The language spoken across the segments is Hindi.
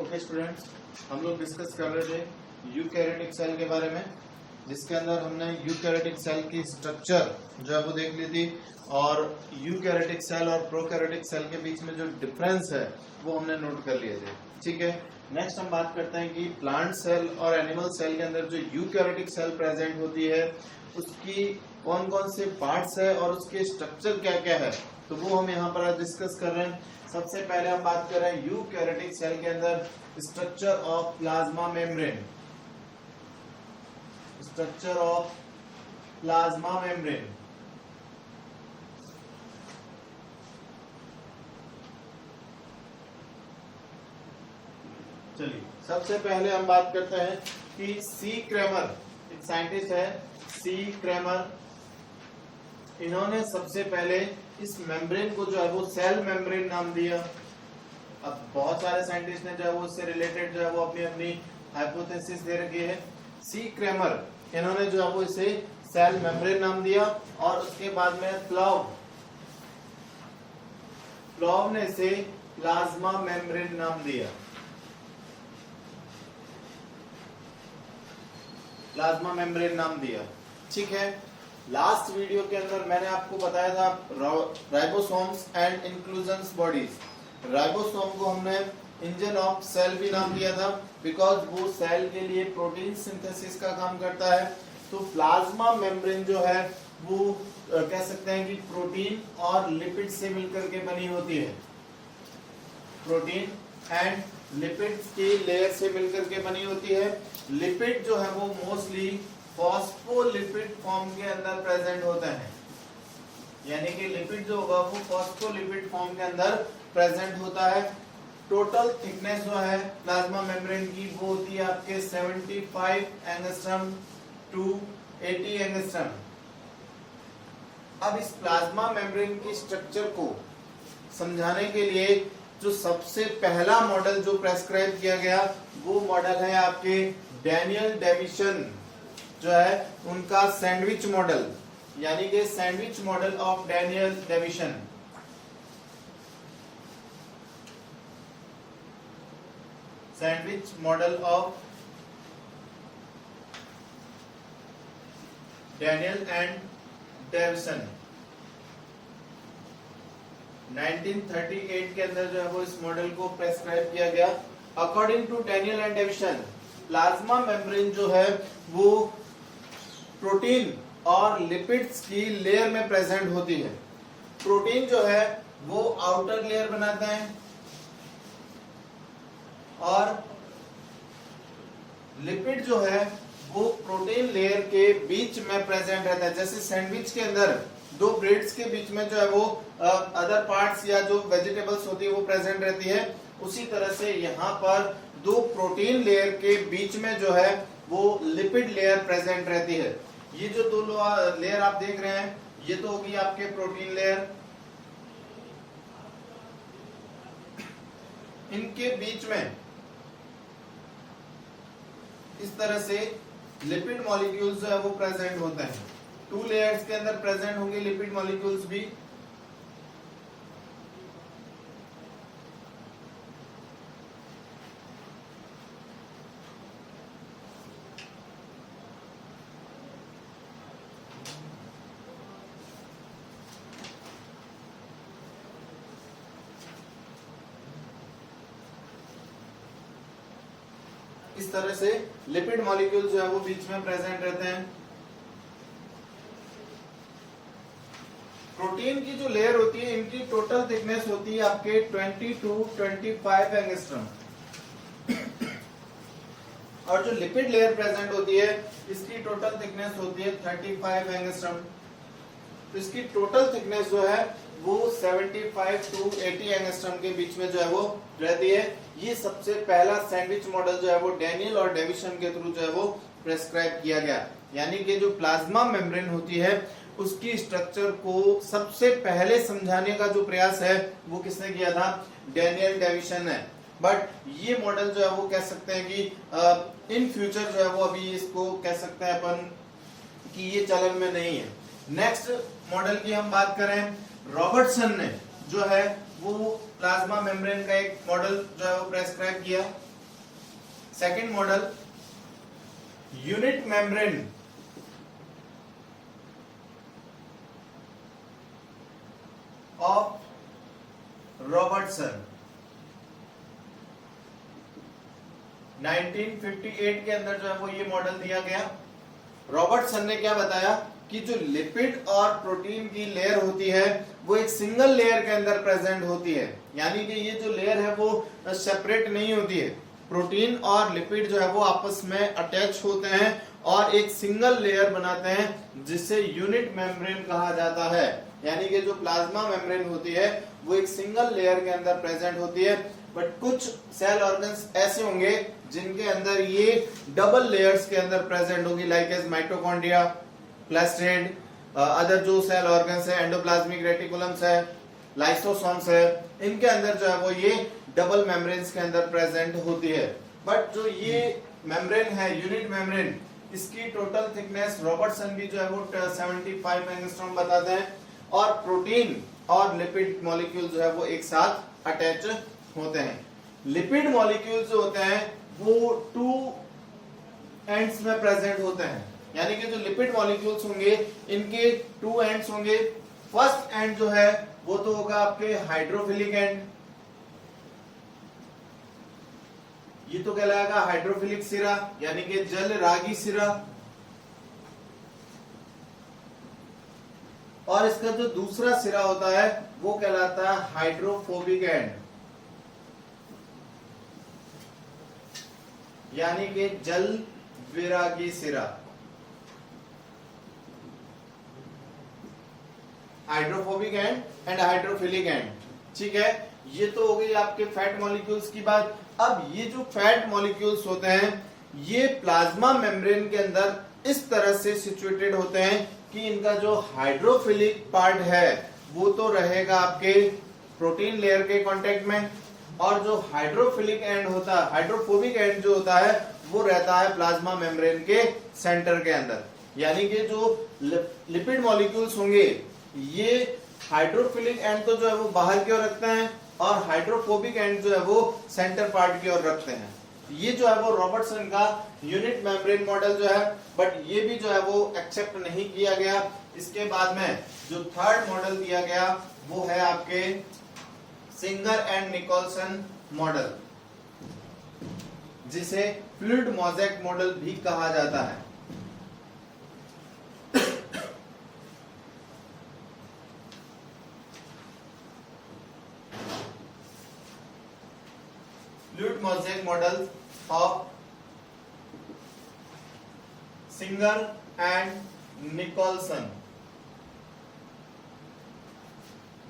ओके स्टूडेंट्स, हम लोग डिस्कस कर रहे थे यूकैरियोटिक सेल के बारे में, जिसके अंदर हमने यूकैरियोटिक सेल की स्ट्रक्चर जो है वो देख ली थी और यूकैरियोटिक सेल और प्रोकैरियोटिक सेल के बीच में जो डिफरेंस है वो हमने नोट कर लिए थे। ठीक है, नेक्स्ट हम बात करते हैं कि प्लांट सेल और एनिमल सेल के अंदर जो यूकैरियोटिक सेल प्रेजेंट होती है उसकी कौन कौन से पार्ट्स है और उसके स्ट्रक्चर क्या क्या है, तो वो हम यहाँ पर आज डिस्कस कर रहे हैं। सबसे पहले हम बात कर रहे हैं यूकैरियोटिक सेल के अंदर structure of plasma membrane. Structure of plasma membrane. चलिए, सबसे पहले हम बात करते हैं कि सी क्रेमर, एक साइंटिस्ट है सी क्रेमर, इन्होंने सबसे पहले इस मेम्ब्रेन को जो है वो सेल मेम्ब्रेन नाम दिया। अब बहुत सारे साइंटिस्ट ने जो है वो इससे रिलेटेड जो है वो अपनी अपनी हाइपोथेसिस दे रखी है। सी क्रेमर इन्होंने जो है वो इसे सेल मेम्ब्रेन नाम दिया और उसके बाद में फ्लॉव ने इसे प्लाज्मा मेम्ब्रेन नाम दिया। प्लाज्मा मेम्ब्रेन नाम दिया। ठीक है, लास्ट वीडियो के अंदर मैंने आपको बताया था ribosomes and inclusions bodies. Ribosome को हमने इंजन ऑफ सेल भी नाम दिया था बिकॉज वो सेल के लिए प्रोटीन सिंथेसिस का काम करता है। तो प्लाज्मा मेम्ब्रेन जो है वो कह सकते हैं कि प्रोटीन और लिपिड से मिलकर के बनी होती है। प्रोटीन एंड लिपिड की लेयर से मिलकर के बनी होती है। लिपिड जो है वो मोस्टली फॉस्फोलिपिड फॉर्म के अंदर प्रेजेंट होते हैं, यानी कि लिपिड जो होगा वो फॉस्फोलिपिड फॉर्म के अंदर प्रेजेंट होता है। टोटल थिकनेस जो है प्लाज्मा मेम्ब्रेन की वो होती है आपके 75 एंगस्ट्रम टू 80 एंगस्ट्रम। अब इस प्लाज्मा मेम्ब्रेन की स्ट्रक्चर को समझाने के लिए जो सबसे पहला मॉडल जो प्रेस्क्राइब किया गया वो मॉडल है आपके डैनियल डेविसन, जो है उनका सैंडविच मॉडल, यानी कि sandwich model of Daniel Davison. Sandwich model of Daniel and Davison 1938 के अंदर जो है वो इस मॉडल को प्रेस्क्राइब किया गया। According to Daniel and Davison, plasma membrane जो है वो प्रोटीन और लिपिड्स की लेयर में प्रेजेंट होती है। प्रोटीन जो है वो आउटर लेयर बनाता है और लिपिड जो है वो प्रोटीन लेयर के बीच में प्रेजेंट रहता है। जैसे सैंडविच के अंदर दो ब्रेड्स के बीच में जो है वो अदर पार्ट्स या जो वेजिटेबल्स होती है वो प्रेजेंट रहती है, उसी तरह से यहाँ पर दो प्रोटीन लेयर के बीच में जो है वो लिपिड लेयर प्रेजेंट रहती है। ये जो दो लेयर आप देख रहे हैं ये तो होगी आपके प्रोटीन लेयर, इनके बीच में इस तरह से लिपिड मॉलिक्यूल्स जो है वो प्रेजेंट होते हैं। टू लेयर्स के अंदर प्रेजेंट होंगे लिपिड मॉलिक्यूल्स भी। इस तरह से लिपिड मॉलिक्यूल जो है वो बीच में प्रेजेंट रहते हैं। प्रोटीन की जो लेयर होती है इनकी टोटल थिकनेस होती है आपके 20 to 25 एंगस्ट्रम और जो लिपिड लेयर प्रेजेंट होती है इसकी टोटल थिकनेस होती है 35 एंगस्ट्रम। तो इसकी टोटल थिकनेस जो है वो 75 to 80 एंगस्ट्रम के बीच में जो है वो रहती है। ये सबसे पहला सैंडविच मॉडल जो है वो डैनियल और डेविसन के थ्रू जो है वो प्रेस्क्राइब किया गया, यानी कि जो प्लाज्मा मेम्ब्रेन होती है उसकी स्ट्रक्चर को सबसे पहले समझाने का जो प्रयास है वो किसने किया था? डैनियल डेविसन ने। बट ये मॉडल जो है वो कह सकते हैं कि इन फ्यूचर जो है वो अभी इसको कह सकते हैं अपन कि ये चलन में नहीं है। नेक्स्ट मॉडल की हम बात करें, रॉबर्टसन ने जो है वो प्लाज्मा मेम्ब्रेन का एक मॉडल जो है वो प्रेस्क्राइब किया। Second model unit membrane of Robertson 1958 के अंदर जो है वो ये मॉडल दिया गया। रॉबर्टसन ने क्या बताया कि जो लिपिड और प्रोटीन की लेयर होती है वो एक सिंगल लेयर के अंदर प्रेजेंट होती है, यानी कि ये जो लेयर है वो सेपरेट नहीं होती है। प्रोटीन और लिपिड जो है वो आपस में अटैच होते हैं और एक सिंगल लेयर बनाते हैं जिसे यूनिट मेम्ब्रेन कहा जाता है। यानी कि जो प्लाज्मा मेम्ब्रेन होती है वो एक सिंगल लेयर के अंदर प्रेजेंट होती है। बट कुछ सेल ऑर्गन्स ऐसे होंगे जिनके अंदर ये डबल लेयर्स के अंदर प्रेजेंट होगी, like as mitochondria, plastid, other जो सेल ऑर्गन्स है, एंडोप्लाज्मिक रेटिकुलम्स है, लाइसोसोम्स है, इनके अंदर जो है वो ये डबल मेम्ब्रेन्स के अंदर प्रेजेंट होती है। बट जो ये मेम्ब्रेन है यूनिट मेम्ब्रेन, इसकी टोटल थिकनेस रॉबर्टसन भी जो है वो 75 एंगस्ट्रॉम बताते हैं और प्रोटीन और लिपिड मॉलिक्यूल जो है वो एक साथ अटैच होते हैं। लिपिड मॉलिक्यूल जो होते हैं वो टू एंड्स में प्रेजेंट होते हैं, यानी कि जो लिपिड मॉलिक्यूल्स होंगे इनके टू एंड्स होंगे। फर्स्ट एंड जो है वो तो होगा आपके हाइड्रोफिलिक एंड, ये तो कहलाएगा हाइड्रोफिलिक सिरा यानी कि जल रागी सिरा। और इसका जो दूसरा सिरा होता है वो कहलाता है हाइड्रोफोबिक एंड, यानी कि जल विरागी सिरा। Hydrophobic and and hydrophilic and, ठीक है। ये तो हो गई आपके फैट मॉलिक्यूल्स की बात। अब ये जो फैट मॉलिक्यूल्स होते हैं ये प्लाज्मा मेम्ब्रेन के अंदर इस तरह से सिचुएटेड होते हैं कि इनका जो हाइड्रोफिलिक पार्ट है वो तो रहेगा आपके प्रोटीन लेयर के कांटेक्ट में, और जो हाइड्रोफिलिक एंड होता है, हाइड्रोफोबिक एंड जो होता है वो रहता है प्लाज्मा मेम्ब्रेन के सेंटर के अंदर। यानी कि जो लिपिड मॉलिक्यूल्स होंगे ये हाइड्रोफिलिक एंड तो जो है वो बाहर की ओर रखते हैं और हाइड्रोफोबिक एंड जो है वो सेंटर पार्ट की ओर रखते हैं। ये जो है वो रॉबर्टसन का यूनिट मेम्ब्रेन मॉडल जो है, बट ये भी जो है वो एक्सेप्ट नहीं किया गया। इसके बाद में जो थर्ड मॉडल दिया गया वो है आपके सिंगर एंड निकोलसन मॉडल, जिसे फ्लूइड मोज़ेक मॉडल भी कहा जाता है। Fluid mosaic model of Singer and Nicolson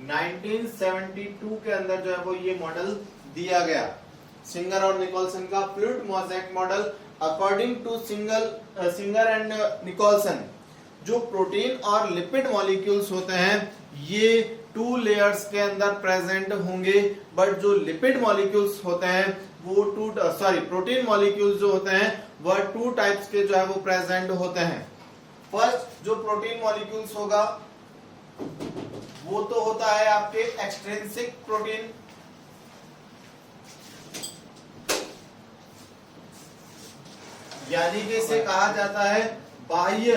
1972 के अंदर जो है वो ये मॉडल दिया गया। सिंगर और निकोलसन का fluid mosaic model according to Singer and Nicolson, जो प्रोटीन और लिपिड मॉलिक्यूल्स होते हैं ये टू लेयर्स के अंदर प्रेजेंट होंगे, बट जो लिपिड मॉलिक्यूल्स होते हैं वो प्रोटीन मॉलिक्यूल्स जो होते हैं वह टू टाइप्स के जो है वो प्रेजेंट होते हैं। फर्स्ट जो प्रोटीन मॉलिक्यूल्स होगा वो तो होता है आपके एक्सट्रिंसिक प्रोटीन, यानी कि इसे कहा जाता है बाह्य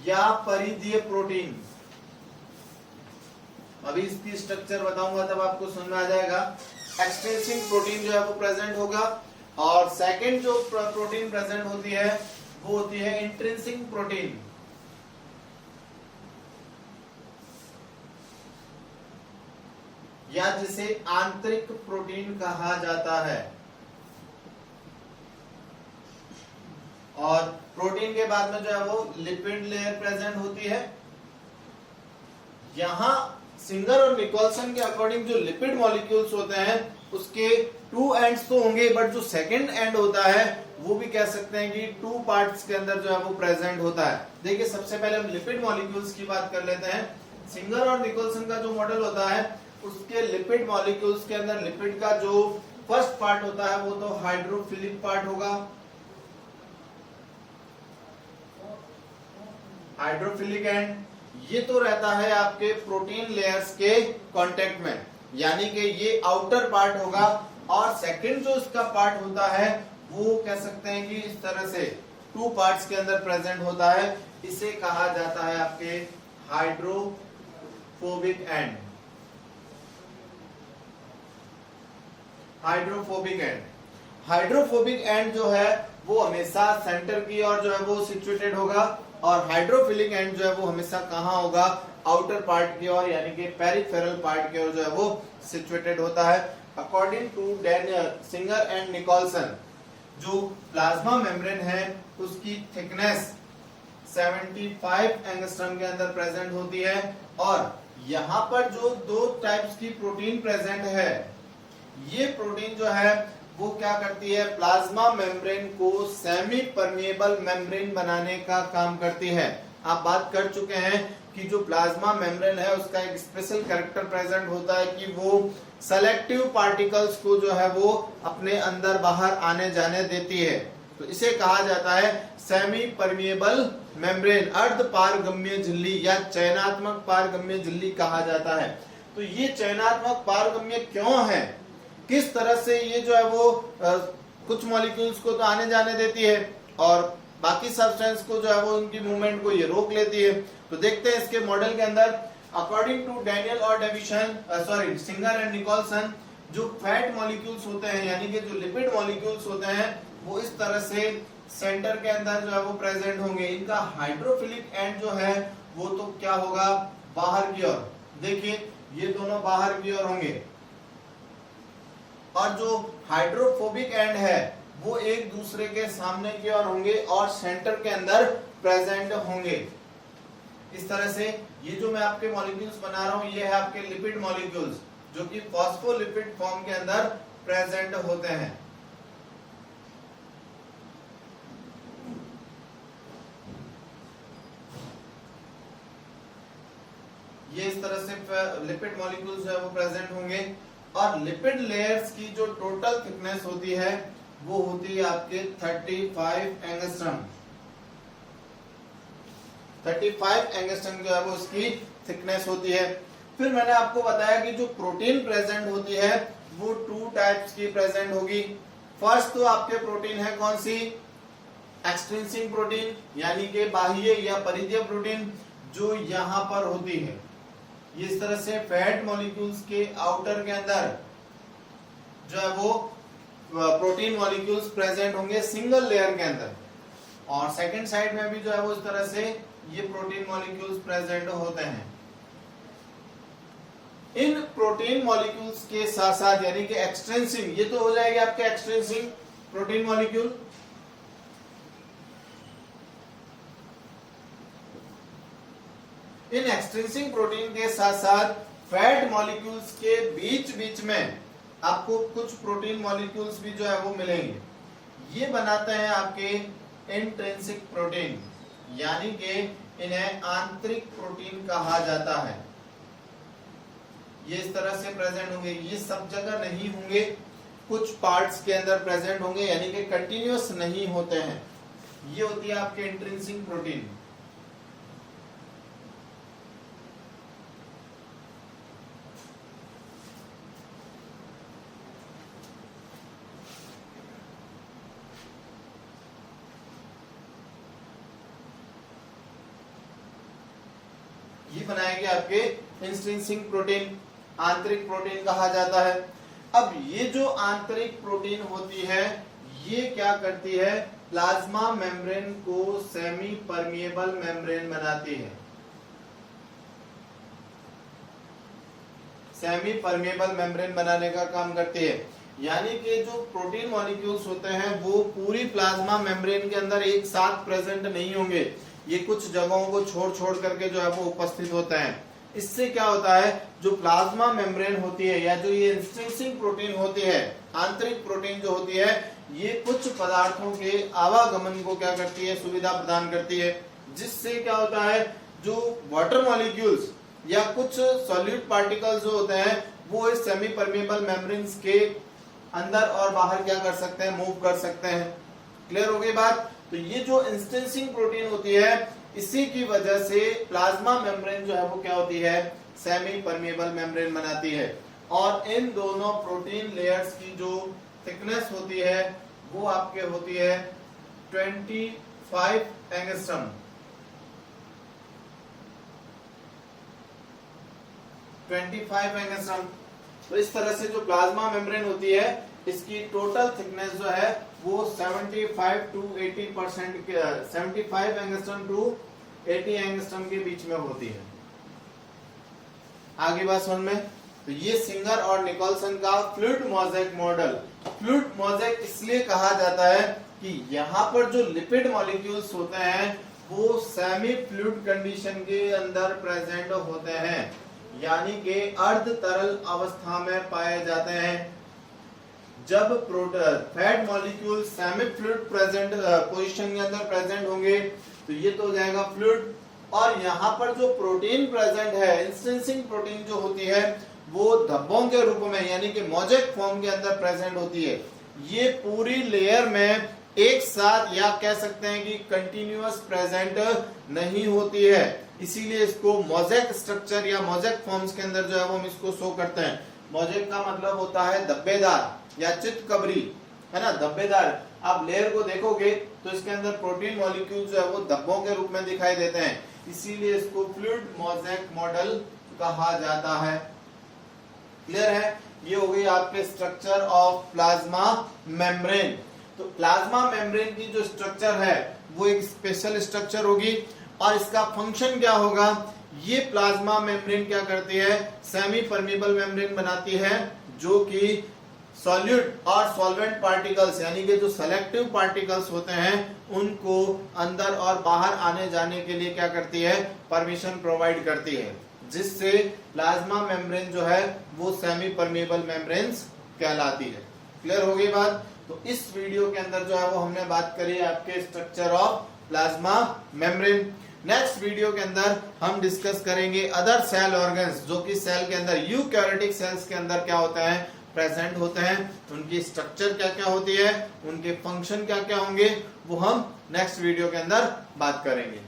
या परिधीय प्रोटीन। अभी इसकी स्ट्रक्चर बताऊंगा तब आपको समझ में आ जाएगा। एक्सट्रिंसिक प्रोटीन जो है वो प्रेजेंट होगा, और सेकंड जो प्रोटीन प्रेजेंट होती है वो होती है इंट्रिंसिक प्रोटीन। या जिसे आंतरिक प्रोटीन कहा जाता है। और प्रोटीन के बाद में जो है वो लिपिड लेयर प्रेजेंट होती है। यहां सिंगर और निकोलसन के अकॉर्डिंग जो लिपिड मॉलिक्यूल्स होते हैं उसके टू एंड्स तो होंगे, बट जो सेकंड एंड होता है वो भी कह सकते हैं कि टू पार्ट्स के अंदर जो है वो प्रेजेंट होता है। देखिए सबसे पहले हम लिपिड मॉलिक्यूल्स की बात कर लेते हैं। सिंगर और निकोलसन का जो मॉडल होता है उसके लिपिड मॉलिक्यूल्स के अंदर लिपिड का जो फर्स्ट पार्ट होता है वो तो हाइड्रोफिलिक पार्ट होगा। हाइड्रोफिलिक एंड ये तो रहता है आपके प्रोटीन लेयर्स के कांटेक्ट में, यानी कि ये आउटर पार्ट होगा और सेकंड जो इसका पार्ट होता है वो कह सकते हैं कि इस तरह से 2 पार्ट्स के अंदर प्रेजेंट होता है। इसे कहा जाता है आपके हाइड्रोफोबिक एंड। हाइड्रोफोबिक एंड जो है वो हमेशा सेंटर की ओर जो है वो सिचुएटेड होगा, और हाइड्रोफिलिक एंड जो है वो हमेशा कहाँ होगा, आउटर पार्ट की ओर यानी कि पेरिफेरल पार्ट की ओर जो है वो सिचुएटेड होता है। According to Daniel, Singer and Nicolson, जो प्लाज्मा मेम्ब्रेन है उसकी थिकनेस 75 एंगस्ट्रम के अंदर प्रेजेंट होती है, और यहाँ पर जो 2 टाइप्स की प्रोटीन प्रेजेंट है, ये प्रोटीन जो है वो क्या करती है, प्लाज्मा मेम्ब्रेन को सेमी परमिएबल मेम्ब्रेन बनाने का काम करती है। आप बात कर चुके हैं कि जो प्लाज्मा मेम्ब्रेन है उसका एक स्पेशल कैरेक्टर प्रेजेंट होता है कि वो सेलेक्टिव पार्टिकल्स को जो है वो अपने अंदर बाहर आने जाने देती है। तो इसे कहा जाता है सेमी परमिएबल मेम्ब्रेन, अर्ध पारगम्य झिल्ली या चयनात्मक पारगम्य झिल्ली कहा जाता है। तो ये चयनात्मक पारगम्य क्यों है, किस तरह से ये जो है वो कुछ मॉलिक्यूल्स को तो आने जाने देती है और बाकी सब्सटेंस को जो है वो उनकी मूवमेंट को ये रोक लेती है। तो देखते हैं इसके मॉडल के अंदर। अकॉर्डिंग टू डैनियल और डेविसन, सिंगर एंड निकोलसन, जो फैट मॉलिक्यूल्स होते हैं यानी कि जो लिपिड मॉलिक्यूल्स होते हैं वो इस तरह से सेंटर के अंदर जो है वो प्रेजेंट होंगे। इनका हाइड्रोफिलिक एंड जो है वो तो क्या होगा, बाहर की ओर। देखिए ये दोनों बाहर की ओर होंगे, और जो हाइड्रोफोबिक एंड है वो एक दूसरे के सामने की ओर होंगे और सेंटर के अंदर प्रेजेंट होंगे। इस तरह से ये जो मैं आपके मॉलिक्यूल्स बना रहा हूं ये है आपके लिपिड मॉलिक्यूल्स जो कि फॉस्फोलिपिड फॉर्म के अंदर प्रेजेंट होते हैं। ये इस तरह से लिपिड मॉलिक्यूल्स जो है वो प्रेजेंट होंगे, और लिपिड लेयर्स की जो टोटल थिकनेस होती है वो होती है आपके 35 एंगस्ट्रम। 35 एंगस्ट्रम जो है वो उसकी थिकनेस होती है। फिर मैंने आपको बताया कि जो प्रोटीन प्रेजेंट होती है वो 2 टाइप्स की प्रेजेंट होगी। फर्स्ट तो आपके प्रोटीन है कौन सी, एक्सट्रिंसिक प्रोटीन यानी कि बाह्य या परिधीय प्रोटीन जो यहां पर होती है। ये इस तरह से फैट मॉलिक्यूल्स के आउटर के अंदर जो है वो प्रोटीन मॉलिक्यूल्स प्रेजेंट होंगे सिंगल लेयर के अंदर, और सेकंड साइड में भी जो है वो इस तरह से ये प्रोटीन मॉलिक्यूल्स प्रेजेंट होते हैं। इन प्रोटीन मॉलिक्यूल्स के साथ साथ यानी कि एक्सट्रिंसिक, ये तो हो जाएगी आपके एक्सट्रिंसिक प्रोटीन मॉलिक्यूल, इन एक्सट्रिंसिक प्रोटीन के साथ साथ फैट मॉलिक्यूल्स के बीच बीच में आपको कुछ प्रोटीन मॉलिक्यूल्स भी जो है वो मिलेंगे। ये बनाते हैं आपके इंट्रिंसिक प्रोटीन, यानी कि इन्हें आंतरिक प्रोटीन कहा जाता है। ये इस तरह से प्रेजेंट होंगे, ये सब जगह नहीं होंगे, कुछ पार्ट्स के अंदर प्रेजेंट होंगे यानी कि कंटिन्यूअस नहीं होते हैं। ये होती है आपके इंट्रिंसिक प्रोटीन। ये बनाएंगे आपके इंट्रिंसिक प्रोटीन, आंतरिक प्रोटीन कहा जाता है। अब ये जो आंतरिक प्रोटीन होती है ये क्या करती है, प्लाज्मा मेम्ब्रेन को सेमी परमिएबल मेम्ब्रेन बनाती है। सेमी परमिएबल मेम्ब्रेन बनाने का काम करती है, यानी कि जो प्रोटीन मॉलिक्यूल्स होते हैं वो पूरी प्लाज्मा मेम्ब्रेन के अंदर एक साथ प्रेजेंट नहीं होंगे, ये कुछ जगहों को छोड़ छोड़ करके जो है वो उपस्थित होते हैं। इससे क्या होता है, जो प्लाज्मा मेम्ब्रेन होती है या जो ये इंट्रिंसिक प्रोटीन होती है, आंतरिक प्रोटीन जो होती है, ये कुछ पदार्थों के आवागमन को क्या करती है, सुविधा प्रदान करती है। जिससे क्या होता है, जो वाटर मॉलिक्यूल्स या कुछ सॉल्यूट पार्टिकल्स जो होते हैं वो इस सेमी परमिएबल मेम्ब्रेन्स के अंदर और बाहर क्या कर सकते हैं, मूव कर सकते हैं। क्लियर हो गई बात। तो ये जो इंट्रिंसिक प्रोटीन होती है इसी की वजह से प्लाज्मा मेम्ब्रेन जो है वो क्या होती है, सेमी परमिएबल मेम्ब्रेन बनाती है। और इन दोनों प्रोटीन लेयर्स की जो थिकनेस होती है वो आपके होती है 25 एंगस्ट्रम। 25 एंगस्ट्रम। तो इस तरह से जो प्लाज्मा मेम्ब्रेन होती है इसकी टोटल थिकनेस जो है वो 75 टू 80% 75 एंगस्ट्रम टू 80 एंगस्ट्रम के बीच में होती है। आगे बात समझ में। तो ये सिंगर और निकोलसन का fluid mosaic model. Fluid mosaic इसलिए कहा जाता है कि यहाँ पर जो लिपिड मॉलिक्यूल्स होते हैं वो सेमी फ्लूइड कंडीशन के अंदर प्रेजेंट होते हैं, यानी कि अर्ध तरल अवस्था में पाए जाते हैं। जब fat molecule semi fluid present position के अंदर प्रेजेंट होंगे तो ये तो हो जाएगा फ्लूइड, और यहाँ पर जो प्रोटीन प्रेजेंट है, इंस्टेंसिंग प्रोटीन जो होती है वो धब्बों के रूप में यानी कि मोज़ेक फॉर्म के अंदर प्रेजेंट होती है। ये पूरी लेयर में एक साथ या कह सकते हैं कि कंटिन्यूअस प्रेजेंट नहीं होती है, इसीलिए इसको मोज़ेक स्ट्रक्चर या मोज़ेक फॉर्म्स के अंदर जो है वो हम इसको शो करते हैं। मोज़ेक का मतलब होता है धब्बेदार या चितकबरी, है ना, धब्बेदार। आप लेयर को देखोगे तो इसके अंदर प्रोटीन मॉलिक्यूल जो है वो धब्बों के रूप में दिखाई देते हैं, इसीलिए इसको फ्लूइड मोज़ेक मॉडल कहा जाता है। क्लियर है? ये हो गई आपके स्ट्रक्चर ऑफ प्लाज्मा मेम्ब्रेन। तो प्लाज्मा मेम्ब्रेन की जो स्ट्रक्चर है वो एक स्पेशल स्ट्रक्चर होगी, और इसका फंक्शन क्या होगा, ये प्लाज्मा मेम्ब्रेन क्या करती है, सेमी परमेबल मेम्ब्रेन बनाती है, जो कि सॉल्यूट और सॉल्वेंट पार्टिकल्स यानी कि जो सेलेक्टिव पार्टिकल्स होते हैं उनको अंदर और बाहर आने जाने के लिए क्या करती है, परमिशन प्रोवाइड करती है, जिससे प्लाज्मा मेम्ब्रेन जो है वो सेमी परमेबल मेम्ब्रेन्स कहलाती है। क्लियर हो गई बात? तो इस वीडियो के अंदर जो है वो हमने बात करी आपके structure of plasma membrane. Next video के अंदर हम डिस्कस करेंगे अदर सेल ऑर्गन्स, जो कि सेल के अंदर यूकैरियोटिक सेल्स के अंदर क्या होता है, प्रेजेंट होते हैं, उनकी स्ट्रक्चर क्या क्या होती है, उनके फंक्शन क्या क्या होंगे, वो हम नेक्स्ट वीडियो के अंदर बात करेंगे।